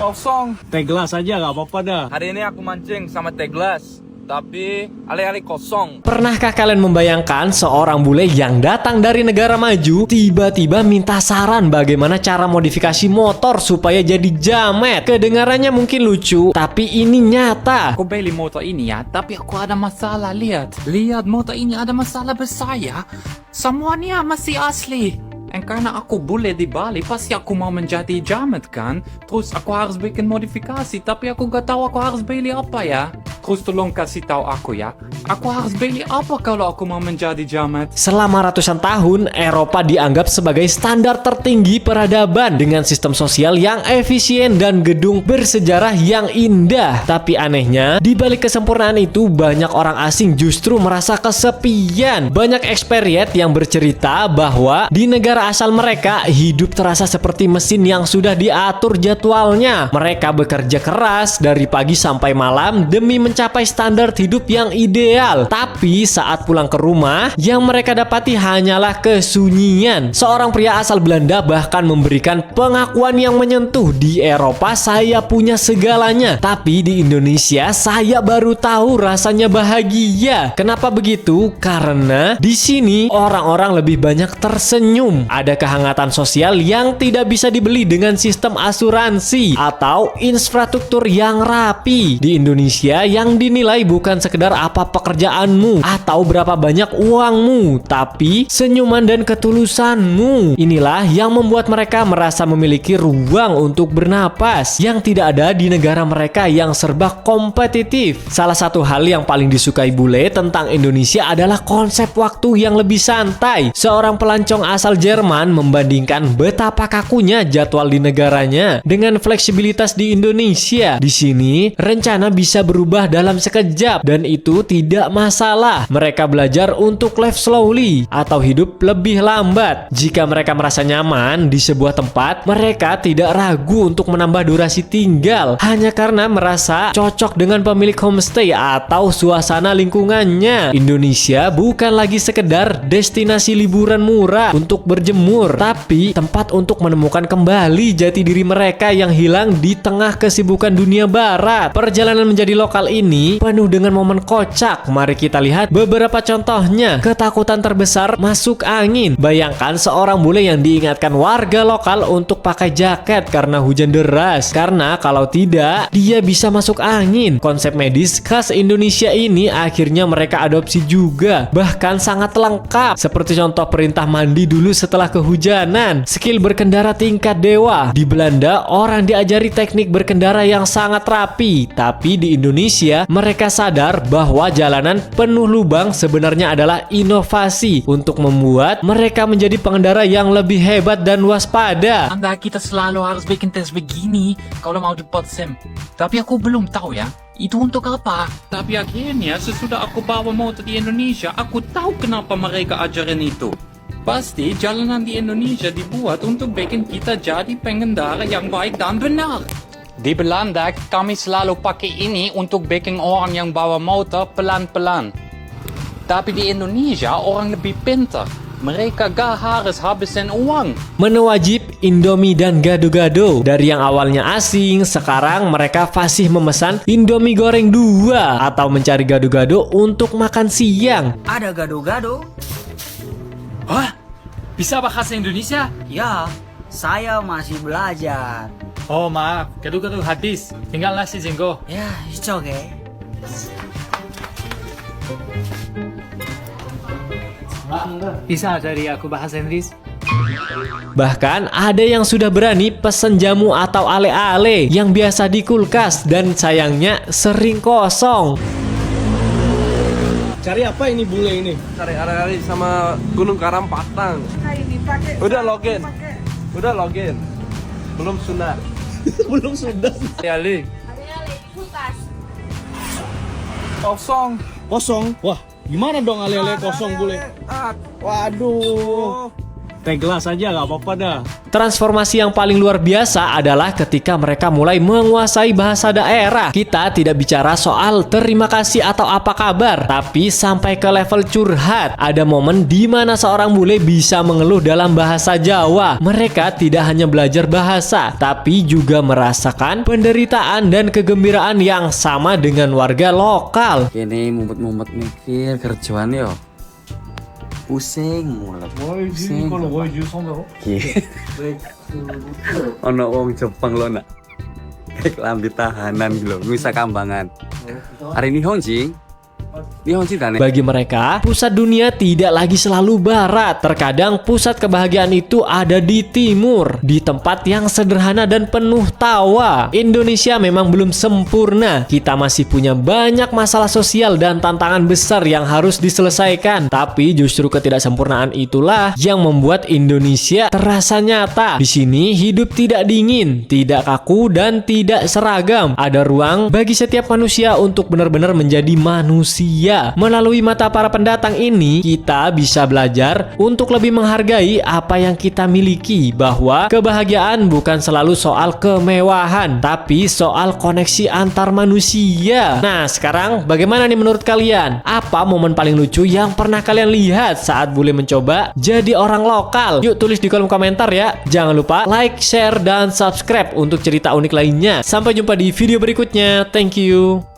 Kosong. Teh gelas aja gak apa-apa dah. Hari ini aku mancing sama teh gelas, tapi ale-ale kosong. Pernahkah kalian membayangkan seorang bule yang datang dari negara maju tiba-tiba minta saran bagaimana cara modifikasi motor supaya jadi jamet? Kedengarannya mungkin lucu, tapi ini nyata. Aku beli motor ini ya, tapi aku ada masalah. Lihat motor ini ada masalah besar ya. Semuanya masih asli. Dan karena aku bule di Bali, pasti aku mau menjadi jamet kan. Terus aku harus bikin modifikasi, tapi aku gak tahu aku harus beli apa ya. Terus tolong kasih tahu aku ya. Aku harus beli apa kalau aku mau menjadi jamet? Selama ratusan tahun, Eropa dianggap sebagai standar tertinggi peradaban dengan sistem sosial yang efisien dan gedung bersejarah yang indah. Tapi anehnya, di balik kesempurnaan itu banyak orang asing justru merasa kesepian. Banyak ekspatriat yang bercerita bahwa di negara asal mereka hidup terasa seperti mesin yang sudah diatur jadwalnya. Mereka bekerja keras dari pagi sampai malam demi mencapai standar hidup yang ideal. Tapi saat pulang ke rumah, yang mereka dapati hanyalah kesunyian. Seorang pria asal Belanda bahkan memberikan pengakuan yang menyentuh, di Eropa saya punya segalanya, tapi di Indonesia saya baru tahu rasanya bahagia. Kenapa begitu? Karena di sini orang-orang lebih banyak tersenyum. Ada kehangatan sosial yang tidak bisa dibeli dengan sistem asuransi atau infrastruktur yang rapi. Di Indonesia yang dinilai bukan sekedar apa pekerjaanmu atau berapa banyak uangmu, tapi senyuman dan ketulusanmu. Inilah yang membuat mereka merasa memiliki ruang untuk bernapas yang tidak ada di negara mereka yang serba kompetitif. Salah satu hal yang paling disukai bule tentang Indonesia adalah konsep waktu yang lebih santai. Seorang pelancong asal Jerman membandingkan betapa kakunya jadwal di negaranya dengan fleksibilitas di Indonesia. Di sini, rencana bisa berubah dalam sekejap dan itu tidak masalah. Mereka belajar untuk live slowly atau hidup lebih lambat. Jika mereka merasa nyaman di sebuah tempat, mereka tidak ragu untuk menambah durasi tinggal hanya karena merasa cocok dengan pemilik homestay atau suasana lingkungannya. Indonesia bukan lagi sekedar destinasi liburan murah untuk berjemur, tapi tempat untuk menemukan kembali jati diri mereka yang hilang di tengah kesibukan dunia barat. Perjalanan menjadi lokal ini penuh dengan momen kocak. Mari kita lihat beberapa contohnya. Ketakutan terbesar masuk angin. Bayangkan seorang bule yang diingatkan warga lokal untuk pakai jaket karena hujan deras, karena kalau tidak dia bisa masuk angin. Konsep medis khas Indonesia ini akhirnya mereka adopsi juga, bahkan sangat lengkap, seperti contoh perintah mandi dulu setelah kehujanan. Skill berkendara tingkat dewa. Di Belanda orang diajari teknik berkendara yang sangat rapi, tapi di Indonesia mereka sadar bahwa jalanan penuh lubang sebenarnya adalah inovasi untuk membuat mereka menjadi pengendara yang lebih hebat dan waspada. Anda kita selalu harus bikin tes begini kalau mau dapat SIM. Tapi aku belum tahu ya, itu untuk apa? Tapi akhirnya sesudah aku bawa motor di Indonesia, aku tahu kenapa mereka ajarin itu. Pasti jalanan di Indonesia dibuat untuk bikin kita jadi pengendara yang baik dan benar. Di Belanda kami selalu pakai ini untuk bikin orang yang bawa motor pelan-pelan. Tapi di Indonesia orang lebih pintar. Mereka gak harus habisin uang. Menu wajib Indomie dan gado-gado. Dari yang awalnya asing, sekarang mereka fasih memesan Indomie goreng 2 atau mencari gado-gado untuk makan siang. Ada gado-gado? Hah? Bisa bahasa Indonesia? Ya, saya masih belajar. Oh maaf, gado-gado habis. Tinggal nasi jenggo. Ya, it's okay. Bisa dari aku bahasa Inggris? Bahkan ada yang sudah berani pesen jamu atau ale-ale yang biasa di kulkas dan sayangnya sering kosong. Cari apa ini bule ini? Cari ari-ari sama Gunung Karampatang. Udah login. Udah login. Belum sunat. Belum sudah. Ali. Ada di kulkas. Kosong. Kosong. Wah, gimana dong ale-ale kosong bule? Waduh. Teh gelas aja gak apa-apa dah. Transformasi yang paling luar biasa adalah ketika mereka mulai menguasai bahasa daerah. Kita tidak bicara soal terima kasih atau apa kabar, tapi sampai ke level curhat. Ada momen di mana seorang bule bisa mengeluh dalam bahasa Jawa. Mereka tidak hanya belajar bahasa, tapi juga merasakan penderitaan dan kegembiraan yang sama dengan warga lokal. Kene mumet-mumet mikir kerjaan yo. Pusing mulai. Pusing. Ono wong Jepang lo nak. Lambi tahanan gitu, Nusa Kambangan. Hari ini Honjing. Bagi mereka, pusat dunia tidak lagi selalu barat. Terkadang pusat kebahagiaan itu ada di timur, di tempat yang sederhana dan penuh tawa. Indonesia memang belum sempurna. Kita masih punya banyak masalah sosial dan tantangan besar yang harus diselesaikan. Tapi justru ketidaksempurnaan itulah yang membuat Indonesia terasa nyata. Di sini hidup tidak dingin, tidak kaku, dan tidak seragam. Ada ruang bagi setiap manusia untuk benar-benar menjadi manusia. Melalui mata para pendatang ini, kita bisa belajar untuk lebih menghargai apa yang kita miliki, bahwa kebahagiaan bukan selalu soal kemewahan, tapi soal koneksi antar manusia. Nah, sekarang bagaimana nih menurut kalian? Apa momen paling lucu yang pernah kalian lihat saat bule mencoba jadi orang lokal? Yuk tulis di kolom komentar ya. Jangan lupa like, share, dan subscribe untuk cerita unik lainnya. Sampai jumpa di video berikutnya. Thank you.